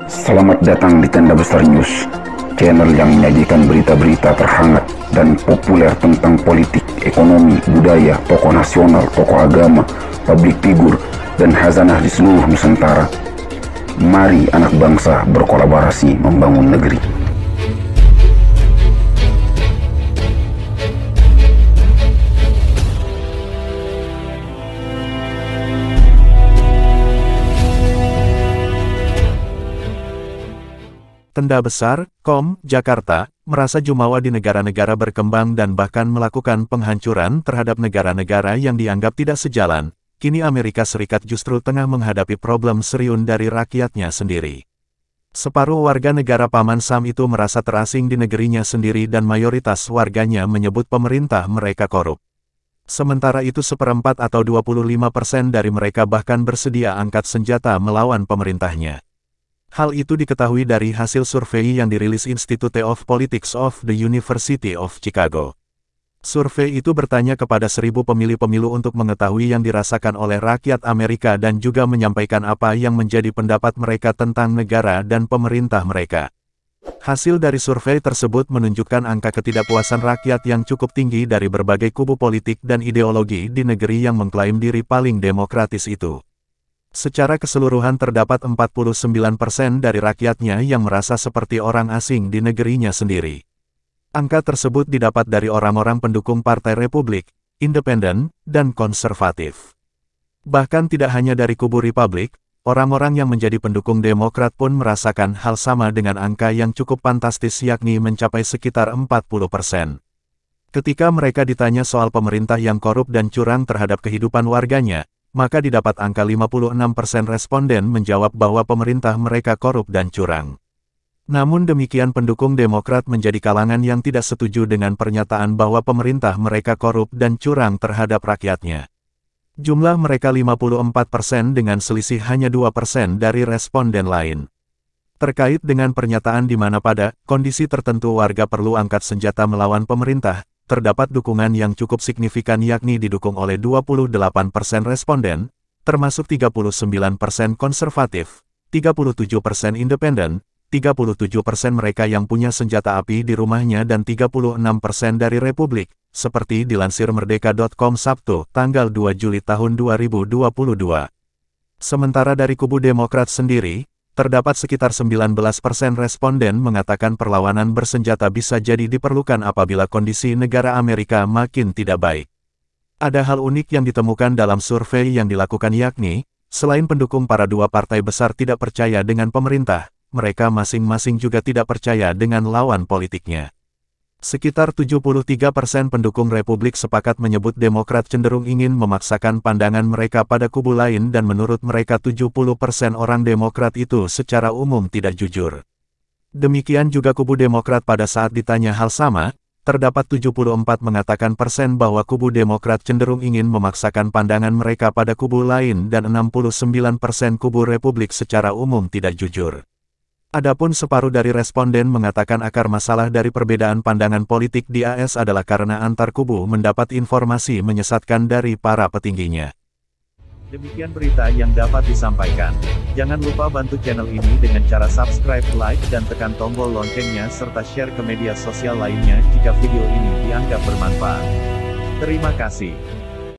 Selamat datang di Tenda Besar News, channel yang menyajikan berita-berita terhangat dan populer tentang politik, ekonomi, budaya, tokoh nasional, tokoh agama, publik figur, dan khazanah di seluruh Nusantara. Mari anak bangsa berkolaborasi membangun negeri. Tenda Besar, Jakarta, merasa jumawa di negara-negara berkembang dan bahkan melakukan penghancuran terhadap negara-negara yang dianggap tidak sejalan. Kini Amerika Serikat justru tengah menghadapi problem serius dari rakyatnya sendiri. Separuh warga negara Paman Sam itu merasa terasing di negerinya sendiri dan mayoritas warganya menyebut pemerintah mereka korup. Sementara itu 1/4 atau 25% dari mereka bahkan bersedia angkat senjata melawan pemerintahnya. Hal itu diketahui dari hasil survei yang dirilis Institute of Politics of the University of Chicago. Survei itu bertanya kepada 1.000 pemilih-pemilu untuk mengetahui yang dirasakan oleh rakyat Amerika dan juga menyampaikan apa yang menjadi pendapat mereka tentang negara dan pemerintah mereka. Hasil dari survei tersebut menunjukkan angka ketidakpuasan rakyat yang cukup tinggi dari berbagai kubu politik dan ideologi di negeri yang mengklaim diri paling demokratis itu. Secara keseluruhan terdapat 49% dari rakyatnya yang merasa seperti orang asing di negerinya sendiri. Angka tersebut didapat dari orang-orang pendukung Partai Republik, Independen, dan Konservatif. Bahkan tidak hanya dari kubu Republik, orang-orang yang menjadi pendukung Demokrat pun merasakan hal sama dengan angka yang cukup fantastis yakni mencapai sekitar 40%. Ketika mereka ditanya soal pemerintah yang korup dan curang terhadap kehidupan warganya, maka didapat angka 56% responden menjawab bahwa pemerintah mereka korup dan curang. Namun demikian pendukung Demokrat menjadi kalangan yang tidak setuju dengan pernyataan bahwa pemerintah mereka korup dan curang terhadap rakyatnya. Jumlah mereka 54% dengan selisih hanya 2% dari responden lain. Terkait dengan pernyataan di mana pada kondisi tertentu warga perlu angkat senjata melawan pemerintah, terdapat dukungan yang cukup signifikan yakni didukung oleh 28% responden, termasuk 39% konservatif, 37% independen, 37% mereka yang punya senjata api di rumahnya dan 36% dari Republik, seperti dilansir Merdeka.com Sabtu, tanggal 2 Juli tahun 2022. Sementara dari kubu Demokrat sendiri, terdapat sekitar 19% responden mengatakan perlawanan bersenjata bisa jadi diperlukan apabila kondisi negara Amerika makin tidak baik. Ada hal unik yang ditemukan dalam survei yang dilakukan yakni, selain pendukung para dua partai besar tidak percaya dengan pemerintah, mereka masing-masing juga tidak percaya dengan lawan politiknya. Sekitar 73% pendukung Republik sepakat menyebut Demokrat cenderung ingin memaksakan pandangan mereka pada kubu lain dan menurut mereka 70% orang Demokrat itu secara umum tidak jujur. Demikian juga kubu Demokrat pada saat ditanya hal sama, terdapat 74 mengatakan bahwa kubu Demokrat cenderung ingin memaksakan pandangan mereka pada kubu lain dan 69% kubu Republik secara umum tidak jujur. Adapun separuh dari responden mengatakan akar masalah dari perbedaan pandangan politik di AS adalah karena antar kubu mendapat informasi menyesatkan dari para petingginya. Demikian berita yang dapat disampaikan. Jangan lupa bantu channel ini dengan cara subscribe, like, dan tekan tombol loncengnya serta share ke media sosial lainnya jika video ini dianggap bermanfaat. Terima kasih.